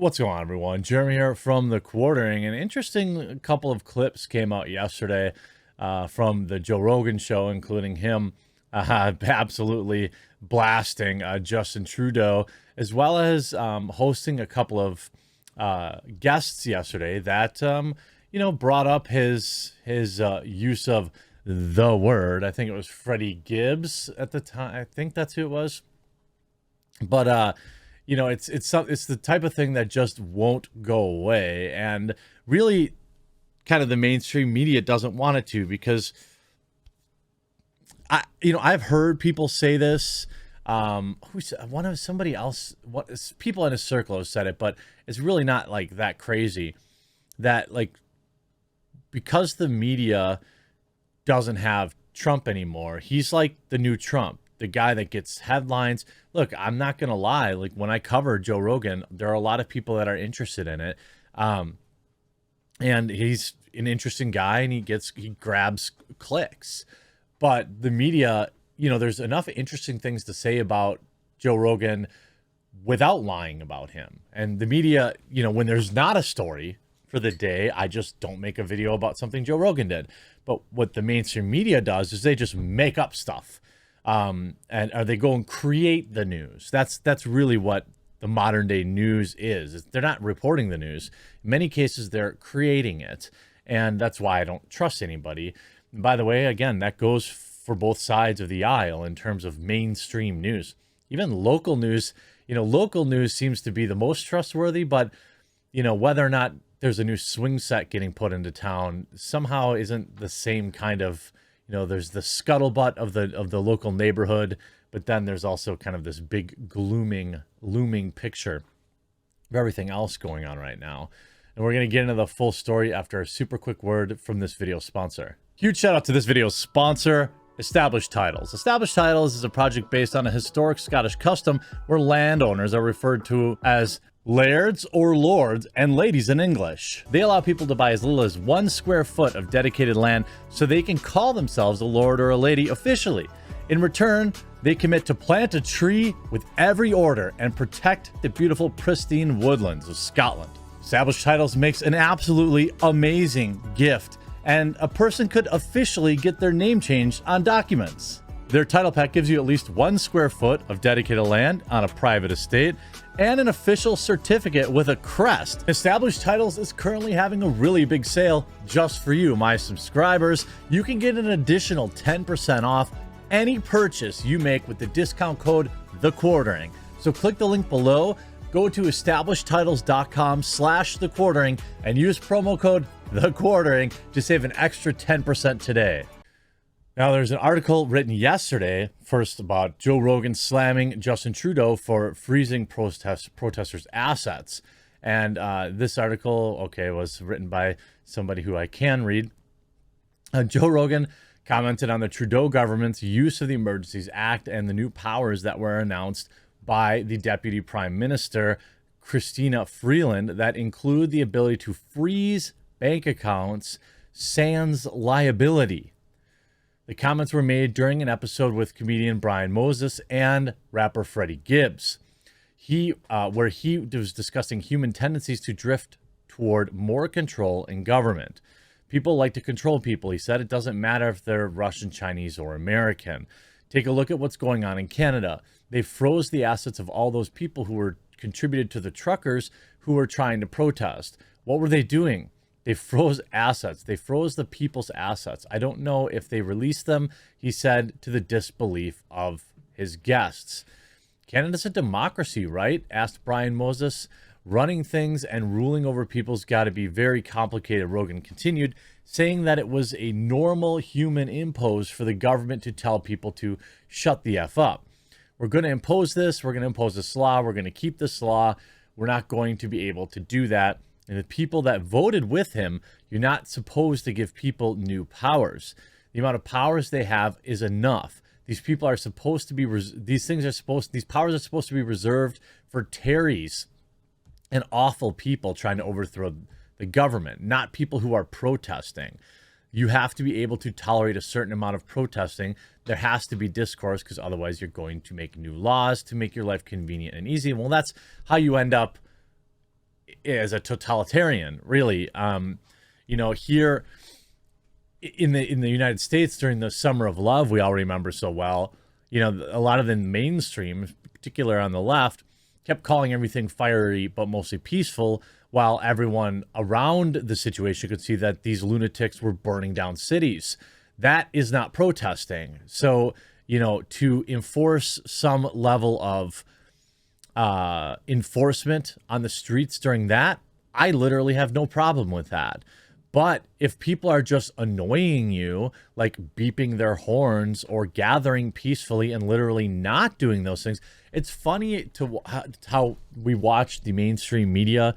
What's going on, everyone? Jeremy here from the Quartering. An interesting couple of clips came out yesterday from the Joe Rogan show, including him absolutely blasting Justin Trudeau, as well as hosting a couple of guests yesterday that brought up his use of the word. I think it was Freddie Gibbs at the time. I think that's who it was. But it's the type of thing that just won't go away, and really, kind of the mainstream media doesn't want it to, because I've heard people say this. Somebody else, people in his circle have said it, but it's really not like that crazy. That like because the media doesn't have Trump anymore, he's like the new Trump. The guy that gets headlines. Look, I'm not going to lie. Like when I cover Joe Rogan, there are a lot of people that are interested in it. And he's an interesting guy, and he grabs clicks. But the media, there's enough interesting things to say about Joe Rogan without lying about him. And the media, when there's not a story for the day, I just don't make a video about something Joe Rogan did. But what the mainstream media does is they just make up stuff. And they go and create the news. That's really what the modern day news is. They're not reporting the news. In many cases, they're creating it. And that's why I don't trust anybody. And by the way, again, that goes for both sides of the aisle in terms of mainstream news. Even local news, local news seems to be the most trustworthy, but, whether or not there's a new swing set getting put into town somehow isn't the same kind of, there's the scuttlebutt of the local neighborhood, but then there's also kind of this big looming picture of everything else going on right now. And we're going to get into the full story after a super quick word from this video sponsor. Huge shout out to this video's sponsor, Established Titles. Established Titles is a project based on a historic Scottish custom where landowners are referred to as lairds or lords and ladies in English. They allow people to buy as little as 1 square foot of dedicated land so they can call themselves a lord or a lady officially. In return, they commit to plant a tree with every order and protect the beautiful, pristine woodlands of Scotland. Established Titles makes an absolutely amazing gift, and a person could officially get their name changed on documents. Their title pack gives you at least 1 square foot of dedicated land on a private estate and an official certificate with a crest. Established Titles is currently having a really big sale just for you, my subscribers. You can get an additional 10% off any purchase you make with the discount code TheQuartering. So click the link below, go to establishedtitles.com/TheQuartering and use promo code TheQuartering to save an extra 10% today. Now, there's an article written yesterday, first about Joe Rogan slamming Justin Trudeau for freezing protesters' assets. And this article, was written by somebody who I can read. Joe Rogan commented on the Trudeau government's use of the Emergencies Act and the new powers that were announced by the Deputy Prime Minister, Christina Freeland, that include the ability to freeze bank accounts sans liability. The comments were made during an episode with comedian Brian Moses and rapper Freddie Gibbs. Where he was discussing human tendencies to drift toward more control in government. People like to control people, he said. It doesn't matter if they're Russian, Chinese, or American. Take a look at what's going on in Canada. They froze the assets of all those people who were contributed to the truckers who were trying to protest. What were they doing? They froze assets. They froze the people's assets. I don't know if they released them, he said, to the disbelief of his guests. Canada's a democracy, right? Asked Brian Moses. Running things and ruling over people's got to be very complicated, Rogan continued, saying that it was a normal human impose for the government to tell people to shut the F up. We're going to impose this. We're going to impose this law. We're going to keep this law. We're not going to be able to do that. And the people that voted with him, you're not supposed to give people new powers. The amount of powers they have is enough. These people are supposed to be, these powers are supposed to be reserved for Terrys and awful people trying to overthrow the government, not people who are protesting. You have to be able to tolerate a certain amount of protesting. There has to be discourse, because otherwise you're going to make new laws to make your life convenient and easy. Well, that's how you end up as a totalitarian, really. Here in the United States during the Summer of Love, we all remember so well. A lot of the mainstream, particularly on the left, kept calling everything fiery but mostly peaceful, while everyone around the situation could see that these lunatics were burning down cities. That is not protesting. So, to enforce some level of enforcement on the streets during that, I literally have no problem with that. But if people are just annoying you, like beeping their horns or gathering peacefully and literally not doing those things, it's funny to how we watch the mainstream media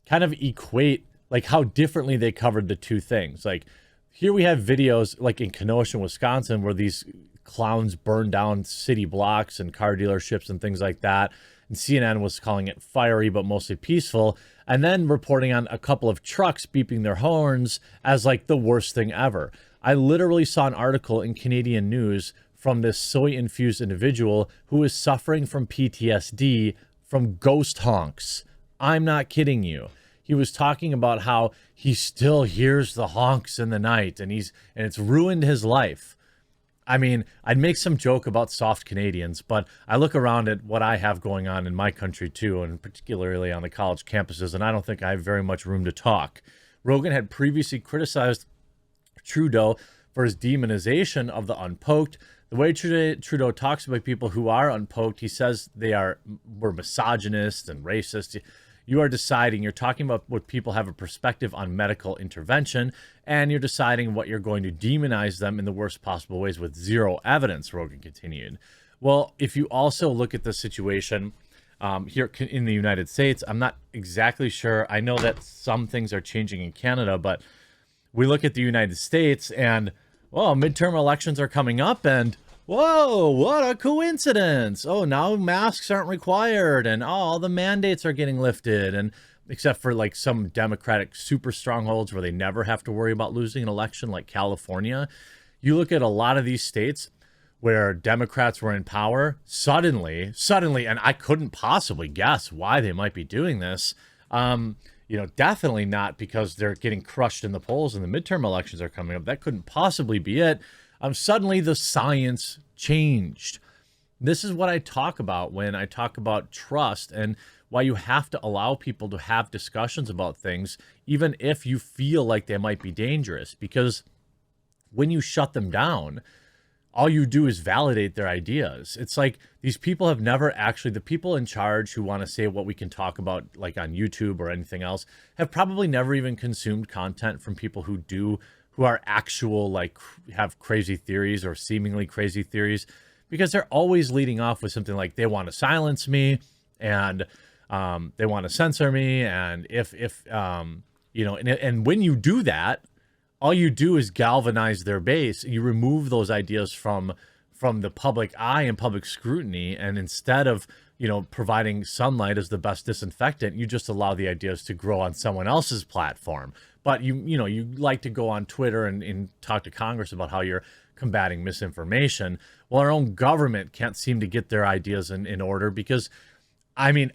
kind of equate like how differently they covered the two things. Like here we have videos like in Kenosha, Wisconsin, where these clowns burn down city blocks and car dealerships and things like that. And CNN was calling it fiery but mostly peaceful, and then reporting on a couple of trucks beeping their horns as like the worst thing ever. I literally saw an article in Canadian news from this soy-infused individual who is suffering from PTSD from ghost honks. I'm not kidding you. He was talking about how he still hears the honks in the night, and it's ruined his life. I mean, I'd make some joke about soft Canadians, but I look around at what I have going on in my country too, and particularly on the college campuses, and I don't think I have very much room to talk. Rogan had previously criticized Trudeau for his demonization of the unpoked. The way Trudeau talks about people who are unpoked, he says we're misogynist and racist. You are deciding, you're talking about what people have a perspective on medical intervention, and you're deciding what you're going to demonize them in the worst possible ways with zero evidence, Rogan continued. Well, if you also look at the situation here in the United States, I'm not exactly sure. I know that some things are changing in Canada, but we look at the United States and, well, midterm elections are coming up and, whoa, what a coincidence. Oh, now masks aren't required and all the mandates are getting lifted. And except for like some Democratic super strongholds where they never have to worry about losing an election like California. You look at a lot of these states where Democrats were in power, suddenly, and I couldn't possibly guess why they might be doing this. Definitely not because they're getting crushed in the polls and the midterm elections are coming up. That couldn't possibly be it. Suddenly the science changed. This is what I talk about when I talk about trust and why you have to allow people to have discussions about things, even if you feel like they might be dangerous. Because when you shut them down, all you do is validate their ideas. It's like these people have never actually, the people in charge who want to say what we can talk about, like on YouTube or anything else, have probably never even consumed content from people who are actual, like, have crazy theories or seemingly crazy theories, because they're always leading off with something like they want to silence me and they want to censor me. And and when you do that, all you do is galvanize their base. You remove those ideas from the public eye and public scrutiny. And instead of, providing sunlight as the best disinfectant, you just allow the ideas to grow on someone else's platform. But you like to go on Twitter and talk to Congress about how you're combating misinformation. Well, our own government can't seem to get their ideas in order because, I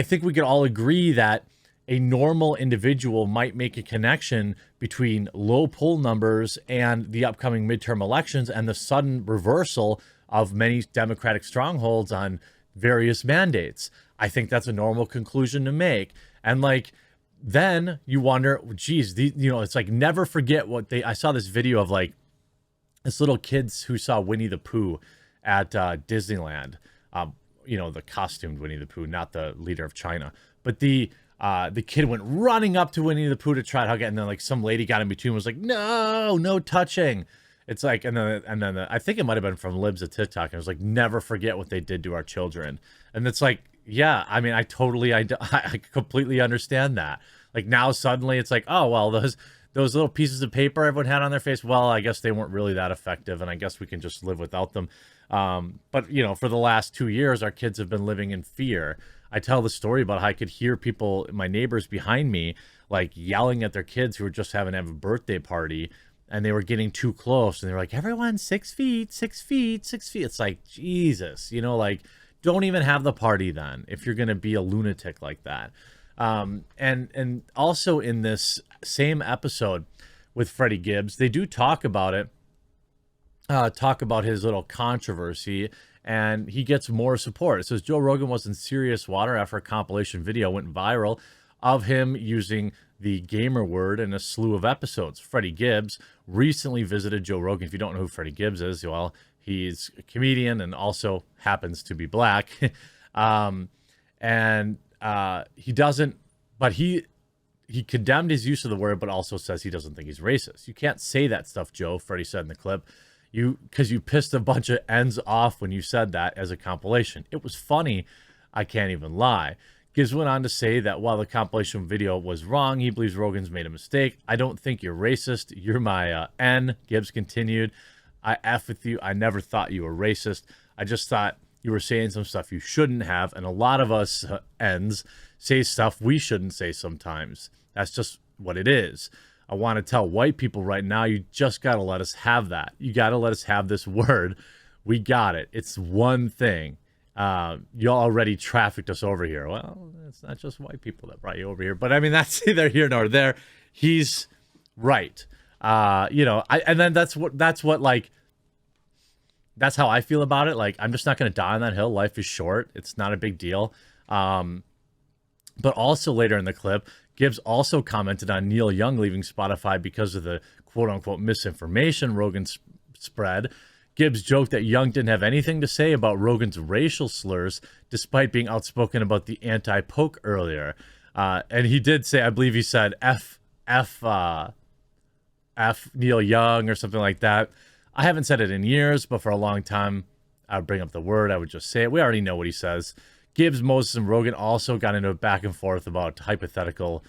think we could all agree that a normal individual might make a connection between low poll numbers and the upcoming midterm elections and the sudden reversal of many Democratic strongholds on various mandates. I think that's a normal conclusion to make. And then you wonder, geez, it's like never forget I saw this video of like this little kids who saw Winnie the Pooh at Disneyland. The costumed Winnie the Pooh, not the leader of China, but the kid went running up to Winnie the Pooh to try to hug it, and then like some lady got in between and was like, no touching. It's like, and then I think it might have been from Libs of TikTok, and it was like, never forget what they did to our children. And it's like, yeah, I completely understand that. Like now suddenly it's like, oh, well, those little pieces of paper everyone had on their face, well, I guess they weren't really that effective, and I guess we can just live without them. But for the last 2 years, our kids have been living in fear. I tell the story about how I could hear people, my neighbors behind me, like yelling at their kids who were just having to have a birthday party, and they were getting too close, and they were like, everyone 6 feet, 6 feet, 6 feet. It's like, Jesus, don't even have the party then if you're going to be a lunatic like that. And also in this same episode with Freddie Gibbs, they do talk about it, talk about his little controversy, and he gets more support. It says Joe Rogan was in serious water after a compilation video went viral of him using the gamer word in a slew of episodes. Freddie Gibbs recently visited Joe Rogan. If you don't know who Freddie Gibbs is, well, he's a comedian and also happens to be black. He doesn't, but he condemned his use of the word, but also says he doesn't think he's racist. You can't say that stuff, Joe, Freddie said in the clip. Because you pissed a bunch of ends off when you said that as a compilation. It was funny. I can't even lie. Gibbs went on to say that while the compilation video was wrong, he believes Rogan's made a mistake. I don't think you're racist. You're my N. Gibbs continued. I F with you. I never thought you were racist. I just thought you were saying some stuff you shouldn't have. And a lot of us N's say stuff we shouldn't say sometimes. That's just what it is. I want to tell white people right now, you just got to let us have that. You got to let us have this word. We got it. It's one thing. You already trafficked us over here. Well, it's not just white people that brought you over here. But I mean, that's neither here nor there. He's right. And then that's how I feel about it. Like, I'm just not going to die on that hill. Life is short. It's not a big deal. But also later in the clip, Gibbs also commented on Neil Young leaving Spotify because of the quote-unquote misinformation Rogan spread. Gibbs joked that Young didn't have anything to say about Rogan's racial slurs, despite being outspoken about the anti-poke earlier. And he did say, I believe he said F Neil Young or something like that. I haven't said it in years, but for a long time, I would bring up the word. I would just say it. We already know what he says. Gibbs, Moses, and Rogan also got into a back and forth about hypothetical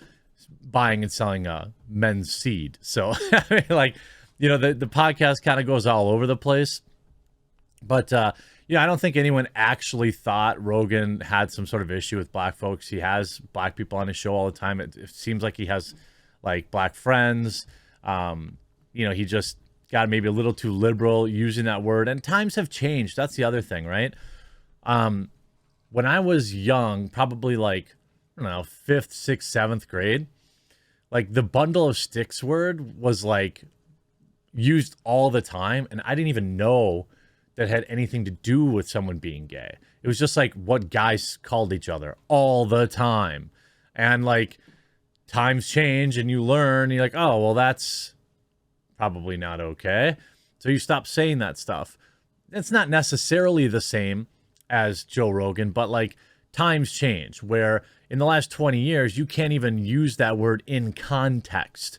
buying and selling men's seed. So, I mean, like, the podcast kind of goes all over the place. But, I don't think anyone actually thought Rogan had some sort of issue with black folks. He has black people on his show all the time. It seems like he has, like, black friends. He just got maybe a little too liberal using that word. And times have changed. That's the other thing, right? When I was young, probably like, I don't know, 5th, 6th, 7th grade, like the bundle of sticks word was like used all the time. And I didn't even know that had anything to do with someone being gay. It was just like what guys called each other all the time. And like times change and you learn, you're like, oh, well, that's probably not okay. So you stop saying that stuff. It's not necessarily the same as Joe Rogan, but like times change where in the last 20 years, you can't even use that word in context.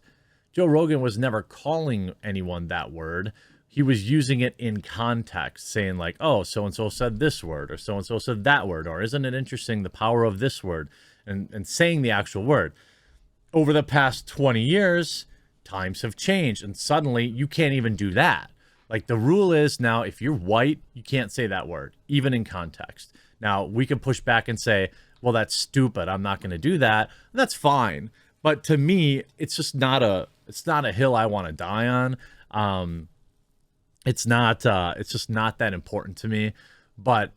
Joe Rogan was never calling anyone that word. He was using it in context, saying like, oh, so-and-so said this word or so-and-so said that word, or isn't it interesting the power of this word, and saying the actual word. Over the past 20 years, times have changed and suddenly you can't even do that. Like the rule is now, if you're white, you can't say that word, even in context. Now, we can push back and say, well, that's stupid. I'm not going to do that. That's fine. But to me, it's just not a hill I want to die on. It's just not that important to me. But,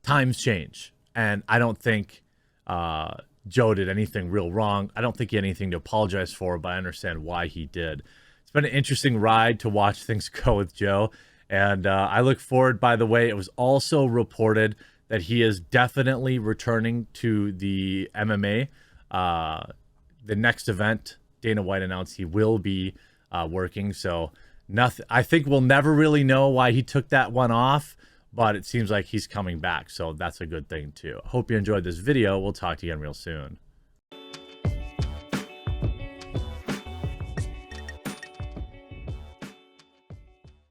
times change. And I don't think Joe did anything real wrong. I don't think he had anything to apologize for, but I understand why he did. It's been an interesting ride to watch things go with Joe. And I look forward, by the way, it was also reported that he is definitely returning to the MMA. The next event, Dana White announced he will be working. So nothing. I think we'll never really know why he took that one off, but it seems like he's coming back. So that's a good thing too. Hope you enjoyed this video. We'll talk to you again real soon.